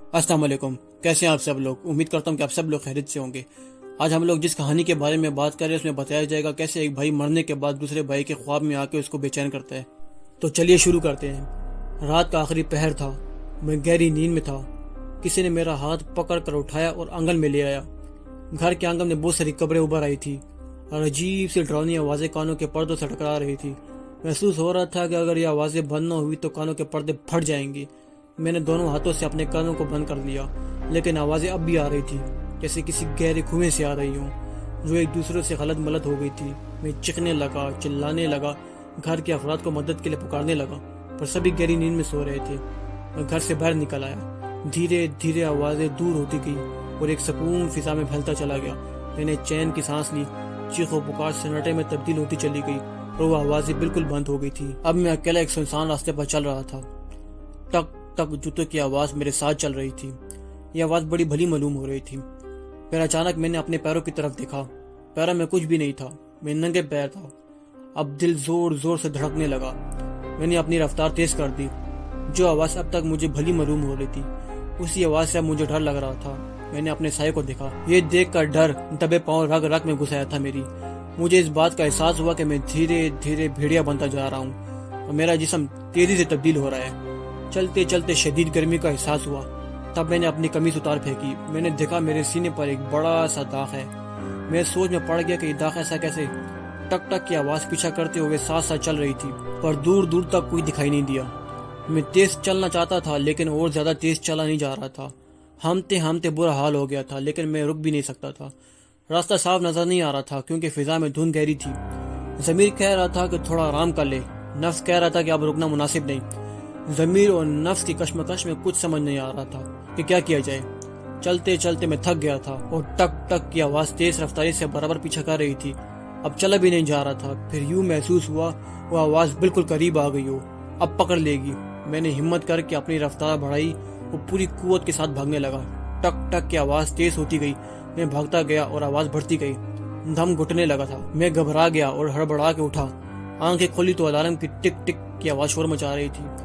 अस्सलाम वालेकुम। कैसे हैं आप सब लोग। उम्मीद करता हूँ कि आप सब लोग खैरियत से होंगे। आज हम लोग जिस कहानी के बारे में बात कर रहे हैं उसमें बताया जाएगा कैसे एक भाई मरने के बाद दूसरे भाई के ख्वाब में आके उसको बेचैन करता है। तो चलिए शुरू करते हैं। रात का आखिरी पहर था। मैं गहरी नींद में था। किसी ने मेरा हाथ पकड़ कर उठाया और आंगन में ले आया। घर के आंगन में बहुत सारी कब्रें उभर आई थी और अजीब सी डरावनी आवाजें कानों के पर्दों से टकरा रही थी। महसूस हो रहा था कि अगर ये आवाजें बंद न हुई तो कानों के पर्दे फट जाएंगे। मैंने दोनों हाथों से अपने कानों को बंद कर लिया, लेकिन आवाजें अब भी आ रही थी, जैसे किसी गहरे कुएं से आ रही हों, जो एक दूसरे से गलत मलत हो गई थी। मैं चीखने लगा, चिल्लाने लगा, घर के अफराद को मदद के लिए पुकारने लगा, पर सभी गहरी नींद में सो रहे थे। मैं घर से बाहर निकल आया। धीरे धीरे आवाजें दूर होती गई और एक सुकून फिजा में फैलता चला गया। मैंने चैन की सांस ली। चीखों पुकार सन्नाटे में तब्दील होती चली गई और वो आवाजें बिल्कुल बंद हो गई थी। अब मैं अकेला एक सुनसान रास्ते पर चल रहा था। टक टक जूतों की आवाज मेरे साथ चल रही थी। यह आवाज बड़ी भली मालूम हो रही थी। फिर अचानक मैंने अपने पैरों की तरफ देखा। पैरों में कुछ भी नहीं था। मैं नंगे पैर था। अब दिल जोर जोर से धड़कने लगा। मैंने अपनी रफ्तार तेज कर दी। जो आवाज अब तक मुझे भली मालूम हो रही थी, उसी आवाज से अब मुझे डर लग रहा था। मैंने अपने साये को देखा। ये देख कर डर दबे पांव रग रग में घुस आया था मेरी। मुझे इस बात का एहसास हुआ कि मैं धीरे धीरे भेड़िया बनता जा रहा हूँ और मेरा जिस्म तेजी से तब्दील हो रहा है। चलते चलते शदीद गर्मी का एहसास हुआ। तब मैंने अपनी कमीज उतार फेंकी। मैंने देखा मेरे सीने पर एक बड़ा सा दाग है। मैं सोच में पड़ गया कि दाग ऐसा कैसे। टक टक की आवाज पीछा करते हुए साथ साथ चल रही थी, पर दूर दूर तक कोई दिखाई नहीं दिया। मैं तेज चलना चाहता था, लेकिन और ज्यादा तेज चला नहीं जा रहा था। हामते हामते बुरा हाल हो गया था, लेकिन मैं रुक भी नहीं सकता था। रास्ता साफ नजर नहीं आ रहा था क्योंकि फिजा में धुंध गहरी थी। जमीर कह रहा था कि थोड़ा आराम कर ले। नफ्स कह रहा था कि अब रुकना मुनासिब नहीं। ज़मीर और नफ्स की कश्मकश में कुछ समझ नहीं आ रहा था कि क्या किया जाए। चलते चलते मैं थक गया था और टक टक की आवाज तेज रफ्तारी से बराबर पीछा कर रही थी। अब चला भी नहीं जा रहा था। फिर यूं महसूस हुआ वो आवाज बिल्कुल करीब आ गई हो, अब पकड़ लेगी। मैंने हिम्मत करके अपनी रफ्तार बढ़ाई और पूरी कुव्वत के साथ भागने लगा। टक टक की आवाज तेज होती गई। मैं भागता गया और आवाज बढ़ती गई। दम घुटने लगा था। मैं घबरा गया और हड़बड़ा के उठा। आंखें खोली तो अलार्म की टिक टिक की आवाज शोर मचा रही थी।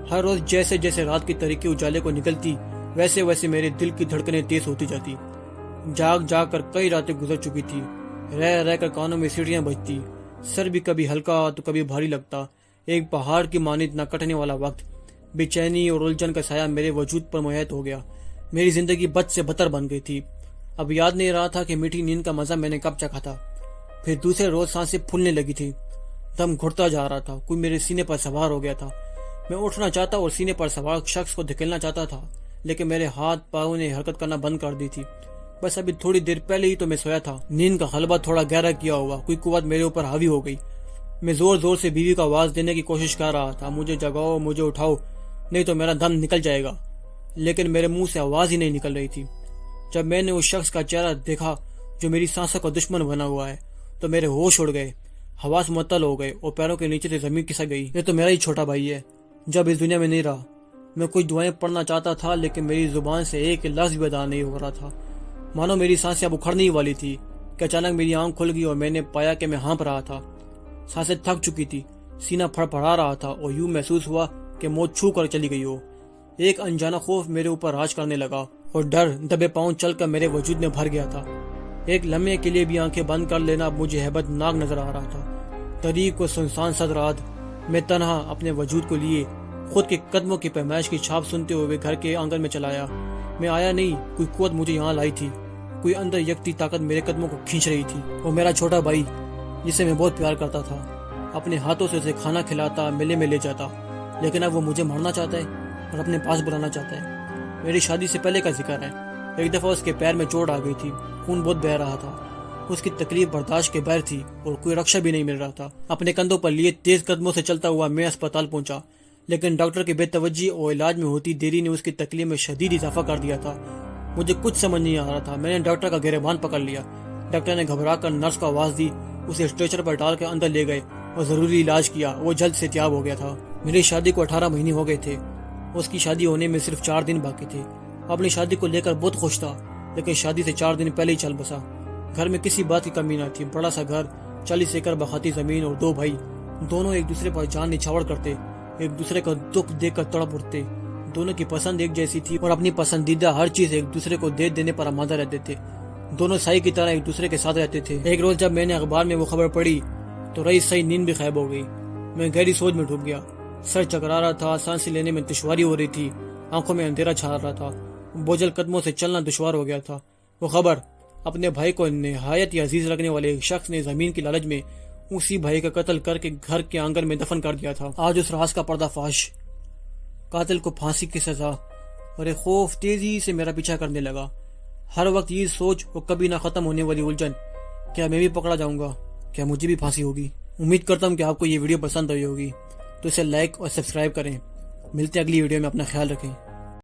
हर रोज जैसे जैसे रात की तारीकी उजाले को निकलती, वैसे वैसे मेरे दिल की धड़कनें तेज होती जाती। जाग जाग कर कई रातें गुजर चुकी थी। रह रह कर कानों में सीढ़ियां बजती। सर भी कभी हल्का तो कभी भारी लगता। एक पहाड़ की मानित न कटने वाला वक्त। बेचैनी और उलझन का साया मेरे वजूद पर मुहैत हो गया। मेरी जिंदगी बद से बदतर बन गई थी। अब याद नहीं रहा था कि मीठी नींद का मजा मैंने कब चखा था। फिर दूसरे रोज सांसें फूलने लगी थी। दम घुटता जा रहा था। कोई मेरे सीने पर सवार हो गया था। मैं उठना चाहता और सीने पर सवार शख्स को धकेलना चाहता था, लेकिन मेरे हाथ पाँव ने हरकत करना बंद कर दी थी। बस अभी थोड़ी देर पहले ही तो मैं सोया था। नींद का हलवा थोड़ा गहरा किया हुआ कोई कुव्वत मेरे ऊपर हावी हो गई। मैं जोर जोर से बीवी को आवाज देने की कोशिश कर रहा था, मुझे जगाओ, मुझे उठाओ, नहीं तो मेरा दम निकल जाएगा। लेकिन मेरे मुंह से आवाज ही नहीं निकल रही थी। जब मैंने उस शख्स का चेहरा देखा जो मेरी सांसों का दुश्मन बना हुआ है, तो मेरे होश उड़ गए, हवास मुअत्तल हो गए और पैरों के नीचे से जमीन खिसक गई। ये तो मेरा ही छोटा भाई है, जब इस दुनिया में नहीं रहा। मैं कुछ दुआएं पढ़ना चाहता था, लेकिन मेरी जुबान से एक लफ्ज भी अदा नहीं हो रहा था। मानो मेरी सांसें अब उखड़ने ही वाली थी कि अचानक मेरी आंख खुल गई और मैंने पाया कि मैं हाँप रहा था। सांसें थक चुकी थी, सीना फड़फड़ा रहा था और यूं महसूस हुआ कि मौत छू कर चली गई हो। एक अनजाना खौफ मेरे ऊपर राज करने लगा और डर दबे पांव चलकर मेरे वजूद में भर गया था। एक लम्हे के लिए भी आंखें बंद कर लेना अब मुझे हैबतनाक नजर आ रहा था। तरीक व सुनसान सदरात मैं तन्हा अपने वजूद को लिए खुद के कदमों की पैमाइश की छाप सुनते हुए घर के आंगन में चलाया। मैं आया नहीं, कोई कुव्वत मुझे यहाँ लाई थी। कोई अंदर यकती ताकत मेरे कदमों को खींच रही थी। वो मेरा छोटा भाई, जिसे मैं बहुत प्यार करता था, अपने हाथों से उसे खाना खिलाता, मेले में ले जाता, लेकिन अब वो मुझे मारना चाहता है और अपने पास बुलाना चाहता है। मेरी शादी से पहले का जिक्र है। एक दफा उसके पैर में चोट आ गई थी, खून बहुत बह रहा था। उसकी तकलीफ बर्दाश्त के बाहर थी और कोई रक्षा भी नहीं मिल रहा था। अपने कंधों पर लिए तेज कदमों से चलता हुआ मैं अस्पताल पहुंचा, लेकिन डॉक्टर की बेतवज्जी और इलाज में होती देरी ने उसकी तकलीफ में शदीद इजाफा कर दिया था। मुझे कुछ समझ नहीं आ रहा था। मैंने डॉक्टर का गिरबान पकड़ लिया। डॉक्टर ने घबरा कर नर्स को आवाज दी, उसे स्ट्रेचर पर डाल कर अंदर ले गए और जरूरी इलाज किया। वो जल्द से त्याब हो गया था। मेरी शादी को 18 महीने हो गए थे। उसकी शादी होने में सिर्फ 4 दिन बाकी थे। अपनी शादी को लेकर बहुत खुश था, लेकिन शादी से 4 दिन पहले ही चल बसा। घर में किसी बात की कमी न थी। बड़ा सा घर, 40 एकड़ बखाती जमीन और 2 भाई, दोनों एक दूसरे पर जान निछावर करते, एक दूसरे का दुख देख कर तड़प उठते। دونوں کی پسند ایک جیسی تھی اور اپنی پسندیدہ ہر چیز ایک دوسرے کو دے دینے پر آمادہ رہتے تھے. دونوں سائی کی طرح ایک دوسرے کے ساتھ رہتے تھے. ایک روز جب میں نے اخبار میں وہ خبر پڑھی تو رئیس صحیح نیند بھی غائب ہو گئی. میں گہری سوچ میں ڈوب گیا. سر چکرا رہا تھا, سانسیں لینے میں دشواری ہو رہی تھی, آنکھوں میں اندھیرا چھا رہا تھا, بوجھل قدموں سے چلنا دشوار ہو گیا تھا. وہ خبر, اپنے بھائی کو نہایت ہی عزیز رکھنے والے ایک شخص نے زمین کی لالچ میں اسی بھائی کا قتل کر کے گھر کے آنگن میں دفن کر دیا تھا. آج اس راز کا پردہ فاش. قاتل کو پھانسی کی سزا, اور ایک خوف تیزی سے میرا پیچھا کرنے لگا. ہر وقت یہ سوچ وہ کبھی نہ ختم ہونے والی الجھن, کیا میں بھی پکڑا جاؤں گا, کیا مجھے بھی پھانسی ہوگی. امید کرتا ہوں کہ آپ کو یہ ویڈیو پسند آئی ہوگی, تو اسے لائک اور سبسکرائب کریں. ملتے ہیں اگلی ویڈیو میں, اپنا خیال رکھیں.